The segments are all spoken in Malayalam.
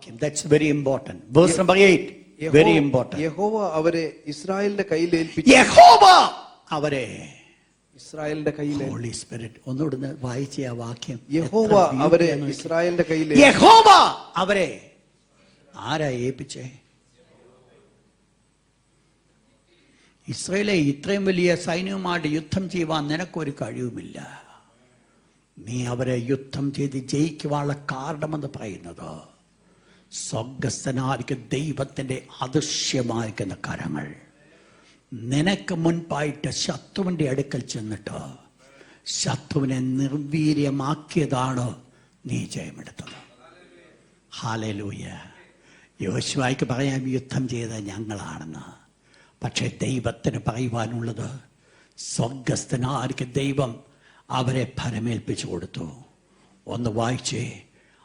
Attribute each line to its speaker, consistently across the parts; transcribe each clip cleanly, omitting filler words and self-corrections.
Speaker 1: വാക്യം. That's very important. Verse number 8. Very important.
Speaker 2: യഹോവ അവരെ ഇസ്രായേലിന്റെ കയ്യിൽ ഏൽപ്പിച്ചു.
Speaker 1: യഹോവ അവരെ
Speaker 2: ഇസ്രായേലിന്റെ കയ്യിൽ.
Speaker 1: ഹോളി സ്പിരിറ്റ് ഒന്നുകൂടെ വായിച്ച ആ വാക്യം.
Speaker 2: യഹോവ അവരെ ഇസ്രായേലിന്റെ കയ്യിൽ.
Speaker 1: യഹോവ അവരെ ആരാ ഏൽപ്പിച്ചേ? ഇസ്രായേലെ ഇത്രയും വലിയ സൈന്യവുമായിട്ട് യുദ്ധം ചെയ്യുവാൻ നിനക്കൊരു കഴിവുമില്ല. നീ അവരെ യുദ്ധം ചെയ്ത് ജയിക്കുവാനുള്ള കാരണമെന്ന് പറയുന്നത് സ്വർഗസ്ഥനായിരിക്കുന്ന ദൈവത്തിൻ്റെ അദൃശ്യമായിരിക്കുന്ന കരങ്ങൾ നിനക്ക് മുൻപായിട്ട് ശത്രുവിൻ്റെ അടുക്കൽ ചെന്നിട്ട് ശത്രുവിനെ നിർവീര്യമാക്കിയതാണ് നീ ജയമെടുത്തത്. ഹല്ലേലൂയ. യോശുവയ്ക്ക് പറയാൻ യുദ്ധം ചെയ്ത ഞങ്ങളാണെന്ന്. പക്ഷേ ദൈവത്തിന് പറയുവാനുള്ളത് സ്വർഗസ്ഥനായിരിക്കുന്ന ദൈവം അവരെ ഫലമേൽപ്പിച്ചു കൊടുത്തു. ഒന്ന് വായിച്ചേ,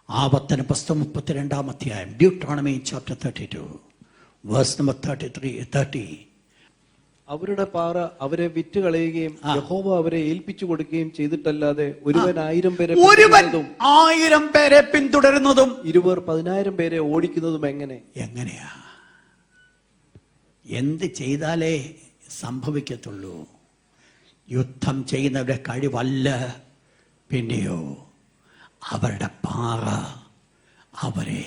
Speaker 1: ആവർത്തന പുസ്തകം 32-ാം അധ്യായം, Deuteronomy chapter 32 verse number 30.
Speaker 2: അവരുടെ പാറ അവരെ വിറ്റുകളയുകയും യഹോവ അവരെ ഏൽപ്പിച്ചു കൊടുക്കുകയും ചെയ്തിട്ടല്ലാതെ ഒരുവൻ 1000 പേരെ പിന്തുടരുന്നതും 10,000 പേരെ ഓടിക്കുന്നതും എങ്ങനെയാ? എന്ത് ചെയ്താലേ സംഭവിക്കത്തുള്ളൂ? യുദ്ധം ചെയ്യുന്നവരുടെ കഴിവല്ല, പിന്നെയോ അവരുടെ പാറ അവരെ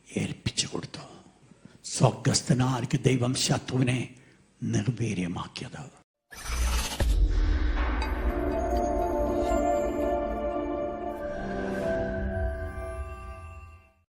Speaker 2: ഏൽപ്പിച്ചു കൊടുത്തു. സ്വർഗസ്ഥനാർക്ക് ദൈവം ശത്രുവിനെ നിർവീര്യമാക്കിയത്.